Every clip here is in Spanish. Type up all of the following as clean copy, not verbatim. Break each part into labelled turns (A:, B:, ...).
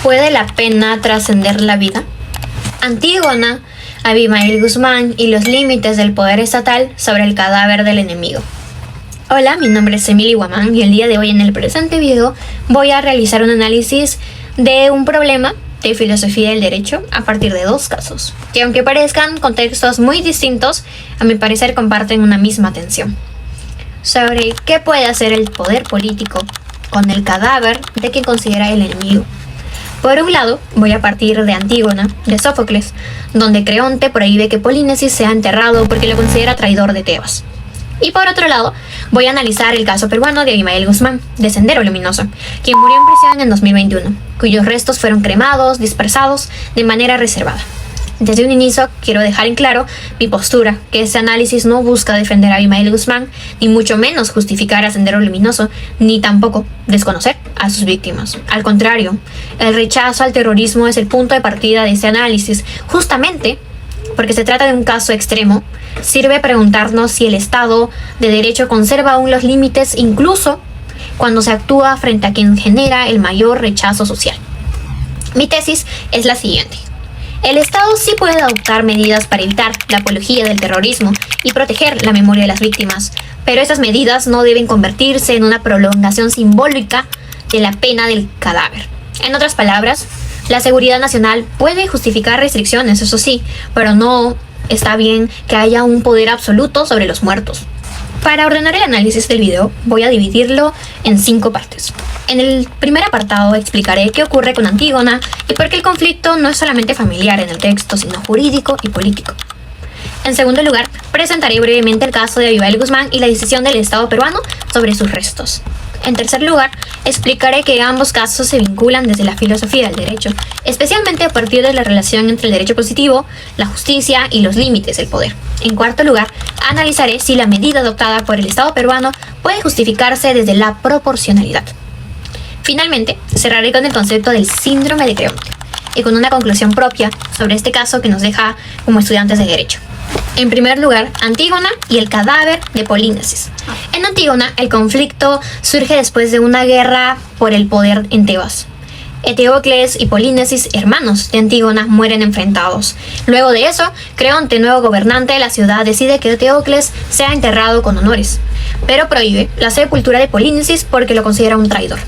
A: ¿Puede la pena trascender la vida? Antígona, Abimael Guzmán y los límites del poder estatal sobre el cadáver del enemigo. Hola, mi nombre es Emily Guamán y el día de hoy en el presente video voy a realizar un análisis de un problema de filosofía del derecho a partir de dos casos, que aunque parezcan contextos muy distintos, a mi parecer comparten una misma tensión. Sobre qué puede hacer el poder político con el cadáver de quien considera el enemigo. Por un lado, voy a partir de Antígona, de Sófocles, donde Creonte prohíbe que Polínices sea enterrado porque lo considera traidor de Tebas. Y por otro lado, voy a analizar el caso peruano de Abimael Guzmán, de Sendero Luminoso, quien murió en prisión en 2021, cuyos restos fueron cremados, dispersados de manera reservada. Desde un inicio quiero dejar en claro mi postura, que este análisis no busca defender a Abimael Guzmán, ni mucho menos justificar a Sendero Luminoso, ni tampoco desconocer a sus víctimas. Al contrario, el rechazo al terrorismo es el punto de partida de este análisis, justamente porque se trata de un caso extremo. Sirve preguntarnos si el Estado de Derecho conserva aún los límites, incluso cuando se actúa frente a quien genera el mayor rechazo social. Mi tesis es la siguiente. El Estado sí puede adoptar medidas para evitar la apología del terrorismo y proteger la memoria de las víctimas, pero esas medidas no deben convertirse en una prolongación simbólica de la pena del cadáver. En otras palabras, la seguridad nacional puede justificar restricciones, eso sí, pero no está bien que haya un poder absoluto sobre los muertos. Para ordenar el análisis del video, voy a dividirlo en 5 partes. En el primer apartado explicaré qué ocurre con Antígona y por qué el conflicto no es solamente familiar en el texto, sino jurídico y político. En segundo lugar, presentaré brevemente el caso de Abimael Guzmán y la decisión del Estado peruano sobre sus restos. En tercer lugar, explicaré que ambos casos se vinculan desde la filosofía del derecho, especialmente a partir de la relación entre el derecho positivo, la justicia y los límites del poder. En cuarto lugar, analizaré si la medida adoptada por el Estado peruano puede justificarse desde la proporcionalidad. Finalmente, cerraré con el concepto del síndrome de Creonte y con una conclusión propia sobre este caso que nos deja como estudiantes de derecho. En primer lugar, Antígona y el cadáver de Polínices. En Antígona, el conflicto surge después de una guerra por el poder en Tebas. Eteocles y Polínices, hermanos de Antígona, mueren enfrentados. Luego de eso, Creonte, nuevo gobernante de la ciudad, decide que Eteocles sea enterrado con honores, pero prohíbe la sepultura de Polínices porque lo considera un traidor.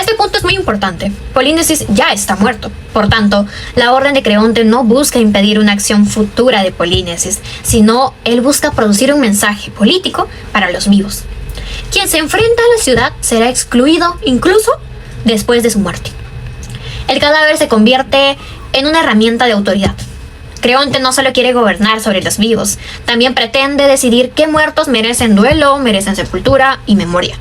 A: Este punto es muy importante. Polínices ya está muerto. Por tanto, la orden de Creonte no busca impedir una acción futura de Polínices, sino él busca producir un mensaje político para los vivos. Quien se enfrenta a la ciudad será excluido incluso después de su muerte. El cadáver se convierte en una herramienta de autoridad. Creonte no solo quiere gobernar sobre los vivos, también pretende decidir qué muertos merecen duelo, merecen sepultura y memoria.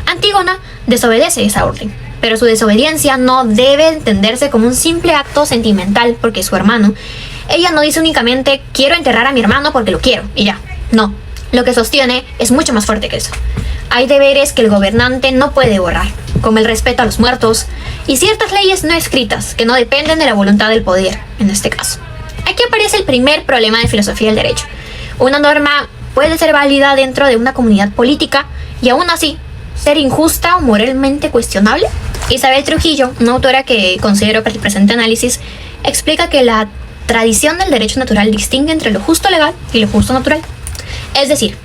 A: Antígona desobedece esa orden, pero su desobediencia no debe entenderse como un simple acto sentimental porque es su hermano. Ella no dice únicamente quiero enterrar a mi hermano porque lo quiero y ya. No, lo que sostiene es mucho más fuerte que eso. Hay deberes que el gobernante no puede borrar, como el respeto a los muertos y ciertas leyes no escritas que no dependen de la voluntad del poder, en este caso. Aquí aparece el primer problema de filosofía del derecho. Una norma puede ser válida dentro de una comunidad política y aún así ser injusta o moralmente cuestionable. Isabel Trujillo, una autora que considero para el presente análisis, explica que la tradición del derecho natural distingue entre lo justo legal y lo justo natural. Es decir,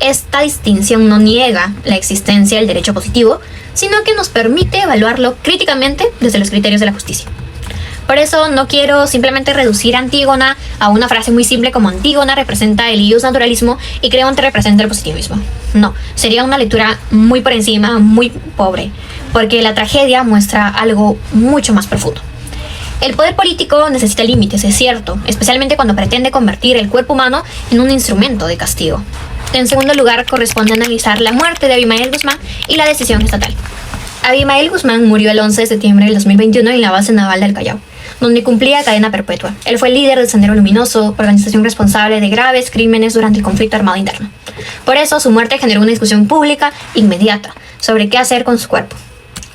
A: esta distinción no niega la existencia del derecho positivo, sino que nos permite evaluarlo críticamente desde los criterios de la justicia. Por eso no quiero simplemente reducir a Antígona a una frase muy simple como Antígona representa el ius naturalismo y Creonte representa el positivismo. No, sería una lectura muy por encima, muy pobre, porque la tragedia muestra algo mucho más profundo. El poder político necesita límites, es cierto, especialmente cuando pretende convertir el cuerpo humano en un instrumento de castigo. En segundo lugar, corresponde analizar la muerte de Abimael Guzmán y la decisión estatal. Abimael Guzmán murió el 11 de septiembre del 2021 en la base naval del Callao, donde cumplía cadena perpetua. Él fue el líder del Sendero Luminoso, organización responsable de graves crímenes durante el conflicto armado interno. Por eso, su muerte generó una discusión pública inmediata sobre qué hacer con su cuerpo.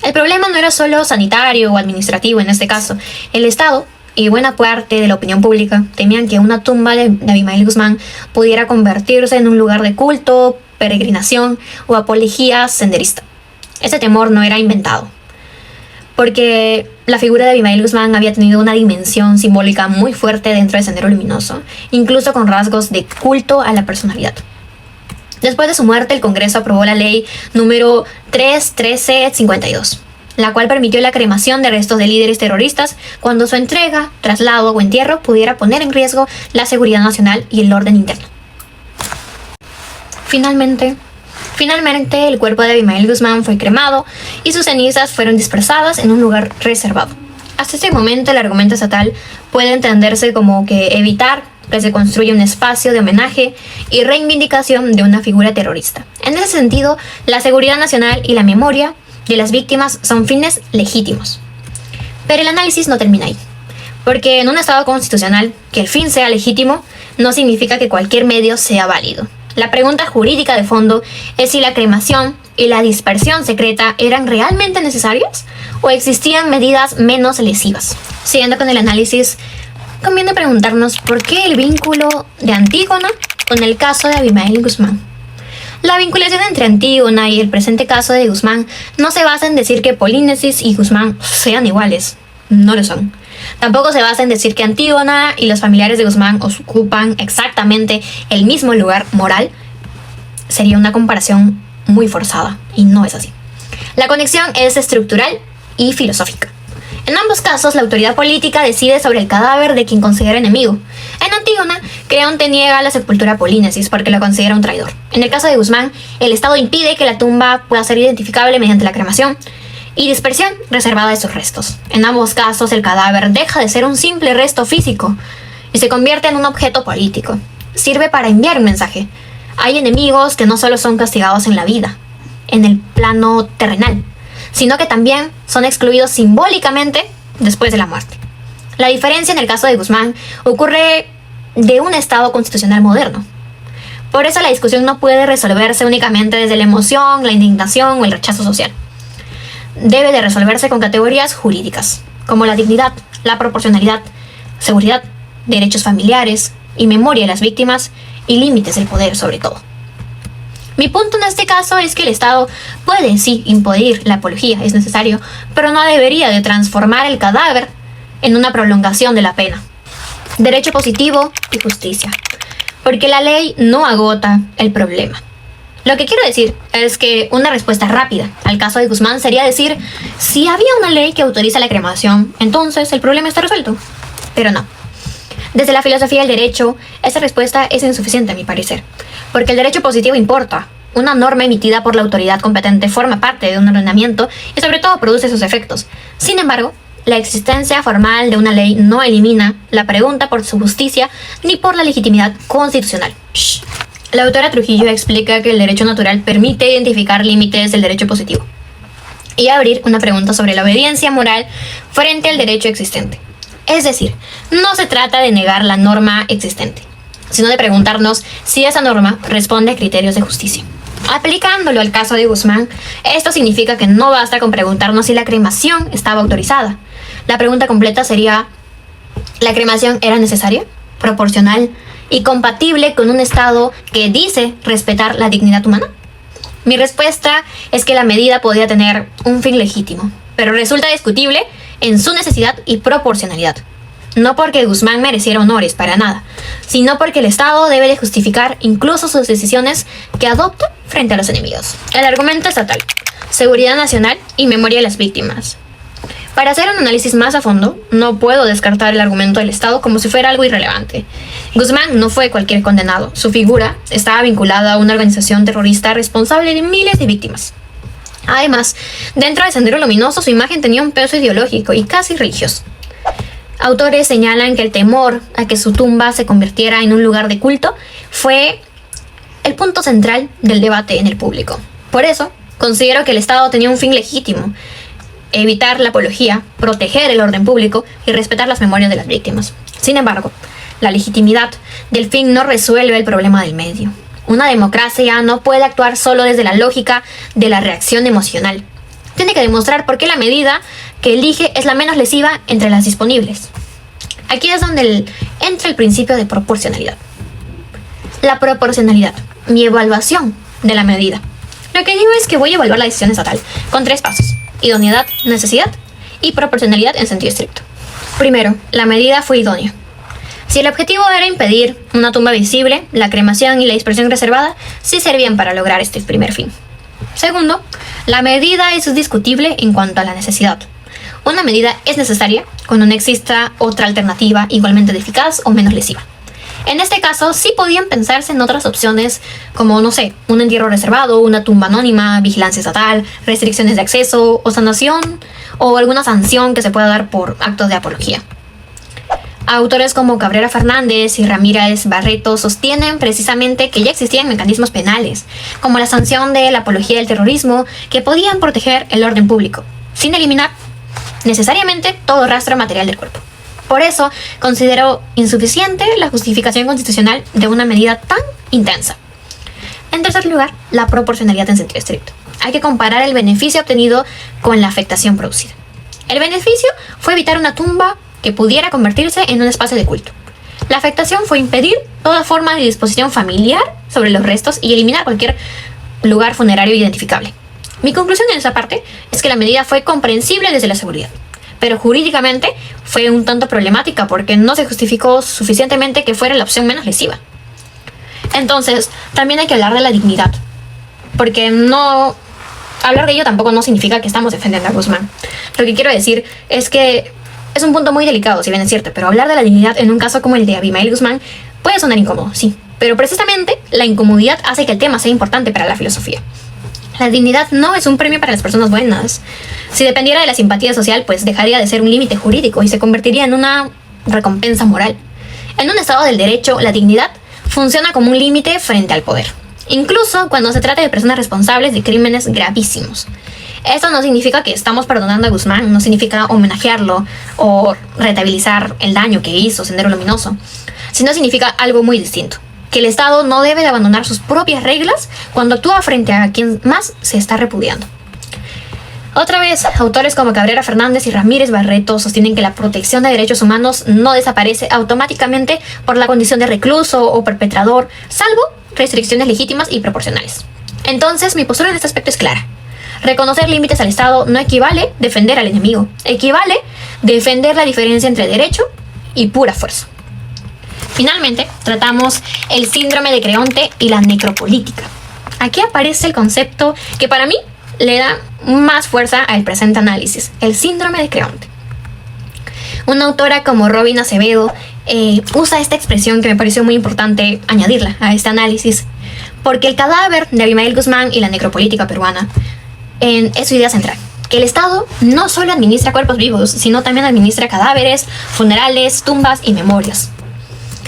A: El problema no era solo sanitario o administrativo en este caso. El Estado y buena parte de la opinión pública temían que una tumba de Abimael Guzmán pudiera convertirse en un lugar de culto, peregrinación o apología senderista. Ese temor no era inventado. porque la figura de Abimael Guzmán había tenido una dimensión simbólica muy fuerte dentro del Sendero Luminoso, incluso con rasgos de culto a la personalidad. Después de su muerte, el Congreso aprobó la ley número 31352, la cual permitió la cremación de restos de líderes terroristas cuando su entrega, traslado o entierro pudiera poner en riesgo la seguridad nacional y el orden interno. Finalmente, el cuerpo de Abimael Guzmán fue cremado y sus cenizas fueron dispersadas en un lugar reservado. Hasta este momento, el argumento estatal puede entenderse como que evitar que se construya un espacio de homenaje y reivindicación de una figura terrorista. En ese sentido, la seguridad nacional y la memoria de las víctimas son fines legítimos. Pero el análisis no termina ahí, porque en un Estado constitucional, que el fin sea legítimo no significa que cualquier medio sea válido. La pregunta jurídica de fondo es si la cremación y la dispersión secreta eran realmente necesarias o existían medidas menos lesivas. Siguiendo con el análisis, conviene preguntarnos por qué el vínculo de Antígona con el caso de Abimael Guzmán. La vinculación entre Antígona y el presente caso de Guzmán no se basa en decir que Polínesis y Guzmán sean iguales. No lo son. Tampoco se basa en decir que Antígona y los familiares de Guzmán ocupan exactamente el mismo lugar moral. Sería una comparación muy forzada, y no es así. La conexión es estructural y filosófica. En ambos casos, la autoridad política decide sobre el cadáver de quien considera enemigo. En Antígona, Creonte niega la sepultura a Polínesis porque la considera un traidor. En el caso de Guzmán, el Estado impide que la tumba pueda ser identificable mediante la cremación y dispersión reservada de sus restos. En ambos casos, el cadáver deja de ser un simple resto físico y se convierte en un objeto político. Sirve para enviar un mensaje. Hay enemigos que no solo son castigados en la vida, en el plano terrenal, sino que también son excluidos simbólicamente después de la muerte. La diferencia en el caso de Guzmán ocurre de un Estado constitucional moderno. Por eso la discusión no puede resolverse únicamente desde la emoción, la indignación o el rechazo social. Debe de resolverse con categorías jurídicas, como la dignidad, la proporcionalidad, seguridad, derechos familiares y memoria de las víctimas y límites del poder sobre todo. Mi punto en este caso es que el Estado puede sí impedir la apología, es necesario, pero no debería de transformar el cadáver en una prolongación de la pena. Derecho positivo y justicia, porque la ley no agota el problema. Lo que quiero decir es que una respuesta rápida al caso de Guzmán sería decir, si había una ley que autoriza la cremación, entonces el problema está resuelto. Pero no. Desde la filosofía del derecho, esa respuesta es insuficiente a mi parecer, porque el derecho positivo importa. Una norma emitida por la autoridad competente forma parte de un ordenamiento y sobre todo produce sus efectos. Sin embargo, la existencia formal de una ley no elimina la pregunta por su justicia ni por la legitimidad constitucional. La autora Trujillo explica que el derecho natural permite identificar límites del derecho positivo y abrir una pregunta sobre la obediencia moral frente al derecho existente. Es decir, no se trata de negar la norma existente, sino de preguntarnos si esa norma responde a criterios de justicia. Aplicándolo al caso de Guzmán, esto significa que no basta con preguntarnos si la cremación estaba autorizada. La pregunta completa sería, ¿la cremación era necesaria, proporcional y compatible con un Estado que dice respetar la dignidad humana? Mi respuesta es que la medida podía tener un fin legítimo, pero resulta discutible en su necesidad y proporcionalidad. No porque Guzmán mereciera honores para nada, sino porque el Estado debe de justificar incluso sus decisiones que adopta frente a los enemigos. El argumento estatal, seguridad nacional y memoria de las víctimas. Para hacer un análisis más a fondo, no puedo descartar el argumento del Estado como si fuera algo irrelevante. Guzmán no fue cualquier condenado. Su figura estaba vinculada a una organización terrorista responsable de miles de víctimas. Además, dentro del Sendero Luminoso su imagen tenía un peso ideológico y casi religioso. Autores señalan que el temor a que su tumba se convirtiera en un lugar de culto fue el punto central del debate en el público. Por eso, considero que el Estado tenía un fin legítimo: evitar la apología, proteger el orden público y respetar las memorias de las víctimas. Sin embargo, la legitimidad del fin no resuelve el problema del medio. Una democracia no puede actuar solo desde la lógica de la reacción emocional. Tiene que demostrar por qué la medida que elige es la menos lesiva entre las disponibles. Aquí es donde entra el principio de proporcionalidad. La proporcionalidad, mi evaluación de la medida. Lo que digo es que voy a evaluar la decisión estatal con 3 pasos: idoneidad, necesidad y proporcionalidad en sentido estricto. Primero, la medida fue idónea. Si el objetivo era impedir una tumba visible, la cremación y la dispersión reservada sí servían para lograr este primer fin. Segundo, la medida es discutible en cuanto a la necesidad. Una medida es necesaria cuando no exista otra alternativa igualmente eficaz o menos lesiva. En este caso, sí podían pensarse en otras opciones como, no sé, un entierro reservado, una tumba anónima, vigilancia estatal, restricciones de acceso o sanación o alguna sanción que se pueda dar por actos de apología. Autores como Cabrera Fernández y Ramírez Barreto sostienen precisamente que ya existían mecanismos penales, como la sanción de la apología del terrorismo, que podían proteger el orden público, sin eliminar necesariamente todo rastro material del cuerpo. Por eso, considero insuficiente la justificación constitucional de una medida tan intensa. En tercer lugar, la proporcionalidad en sentido estricto. Hay que comparar el beneficio obtenido con la afectación producida. El beneficio fue evitar una tumba que pudiera convertirse en un espacio de culto. La afectación fue impedir toda forma de disposición familiar sobre los restos y eliminar cualquier lugar funerario identificable. Mi conclusión en esa parte es que la medida fue comprensible desde la seguridad, pero jurídicamente fue un tanto problemática porque no se justificó suficientemente que fuera la opción menos lesiva. Entonces, también hay que hablar de la dignidad, porque hablar de ello tampoco no significa que estamos defendiendo a Guzmán. Lo que quiero decir es que es un punto muy delicado, si bien es cierto, pero hablar de la dignidad en un caso como el de Abimael Guzmán puede sonar incómodo, sí, pero precisamente la incomodidad hace que el tema sea importante para la filosofía. La dignidad no es un premio para las personas buenas. Si dependiera de la simpatía social, pues dejaría de ser un límite jurídico y se convertiría en una recompensa moral. En un estado del derecho, la dignidad funciona como un límite frente al poder, incluso cuando se trata de personas responsables de crímenes gravísimos. Esto no significa que estamos perdonando a Guzmán, no significa homenajearlo o rentabilizar el daño que hizo Sendero Luminoso, sino significa algo muy distinto, que el Estado no debe de abandonar sus propias reglas cuando actúa frente a quien más se está repudiando. Otra vez, autores como Cabrera Fernández y Ramírez Barreto sostienen que la protección de derechos humanos no desaparece automáticamente por la condición de recluso o perpetrador, salvo restricciones legítimas y proporcionales. Entonces, mi postura en este aspecto es clara. Reconocer límites al Estado no equivale defender al enemigo, equivale defender la diferencia entre derecho y pura fuerza. Finalmente, tratamos el síndrome de Creonte y la necropolítica. Aquí aparece el concepto que para mí le da más fuerza al presente análisis, el síndrome de Creonte. Una autora como Robin Acevedo usa esta expresión que me pareció muy importante añadirla a este análisis, porque el cadáver de Abimael Guzmán y la necropolítica peruana es su idea central, que el Estado no solo administra cuerpos vivos, sino también administra cadáveres, funerales, tumbas y memorias.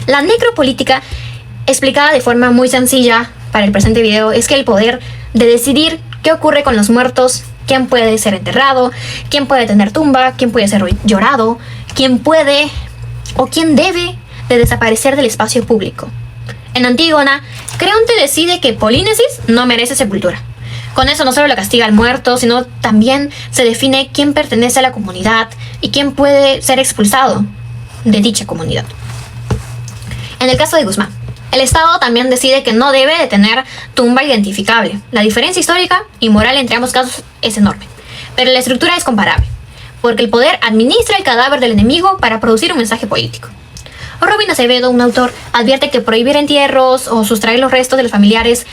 A: La necropolítica, explicada de forma muy sencilla para el presente video, es que el poder de decidir qué ocurre con los muertos, quién puede ser enterrado, quién puede tener tumba, quién puede ser llorado, quién puede o quién debe de desaparecer del espacio público. En Antígona, Creonte decide que Polínesis no merece sepultura. Con eso no solo lo castiga al muerto, sino también se define quién pertenece a la comunidad y quién puede ser expulsado de dicha comunidad. En el caso de Guzmán, el Estado también decide que no debe de tener tumba identificable. La diferencia histórica y moral entre ambos casos es enorme, pero la estructura es comparable, porque el poder administra el cadáver del enemigo para producir un mensaje político. Robin Acevedo, un autor, advierte que prohibir entierros o sustraer los restos de los familiares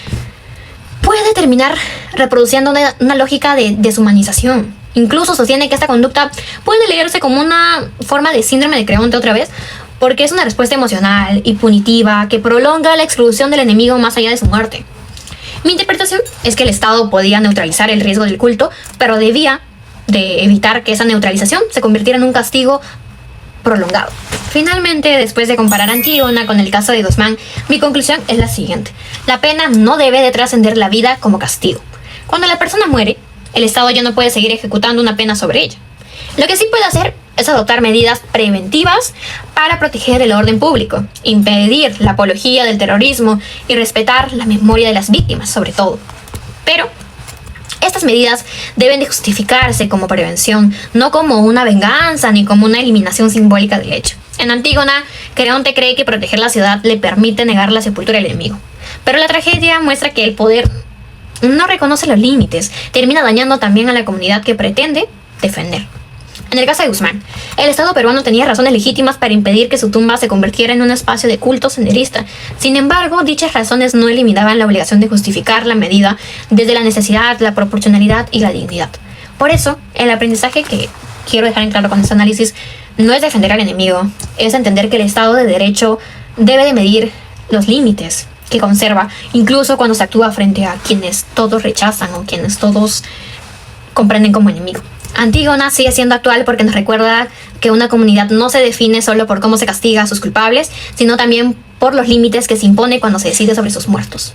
A: puede terminar reproduciendo una lógica de deshumanización. Incluso sostiene que esta conducta puede leerse como una forma de síndrome de Creonte otra vez, porque es una respuesta emocional y punitiva que prolonga la exclusión del enemigo más allá de su muerte. Mi interpretación es que el Estado podía neutralizar el riesgo del culto, pero debía de evitar que esa neutralización se convirtiera en un castigo prolongado. Finalmente, después de comparar Antígona con el caso de Guzmán, mi conclusión es la siguiente. La pena no debe de trascender la vida como castigo. Cuando la persona muere, el Estado ya no puede seguir ejecutando una pena sobre ella. Lo que sí puede hacer es adoptar medidas preventivas para proteger el orden público, impedir la apología del terrorismo y respetar la memoria de las víctimas, sobre todo. Pero estas medidas deben de justificarse como prevención, no como una venganza ni como una eliminación simbólica del hecho. En Antígona, Creonte cree que proteger la ciudad le permite negar la sepultura del enemigo. Pero la tragedia muestra que el poder no reconoce los límites, termina dañando también a la comunidad que pretende defender. En el caso de Guzmán, el Estado peruano tenía razones legítimas para impedir que su tumba se convirtiera en un espacio de culto senderista. Sin embargo, dichas razones no eliminaban la obligación de justificar la medida desde la necesidad, la proporcionalidad y la dignidad. Por eso, el aprendizaje que quiero dejar en claro con este análisis no es defender al enemigo, es entender que el Estado de Derecho debe de medir los límites que conserva, incluso cuando se actúa frente a quienes todos rechazan o quienes todos comprenden como enemigo. Antígona sigue siendo actual porque nos recuerda que una comunidad no se define solo por cómo se castiga a sus culpables, sino también por los límites que se impone cuando se decide sobre sus muertos.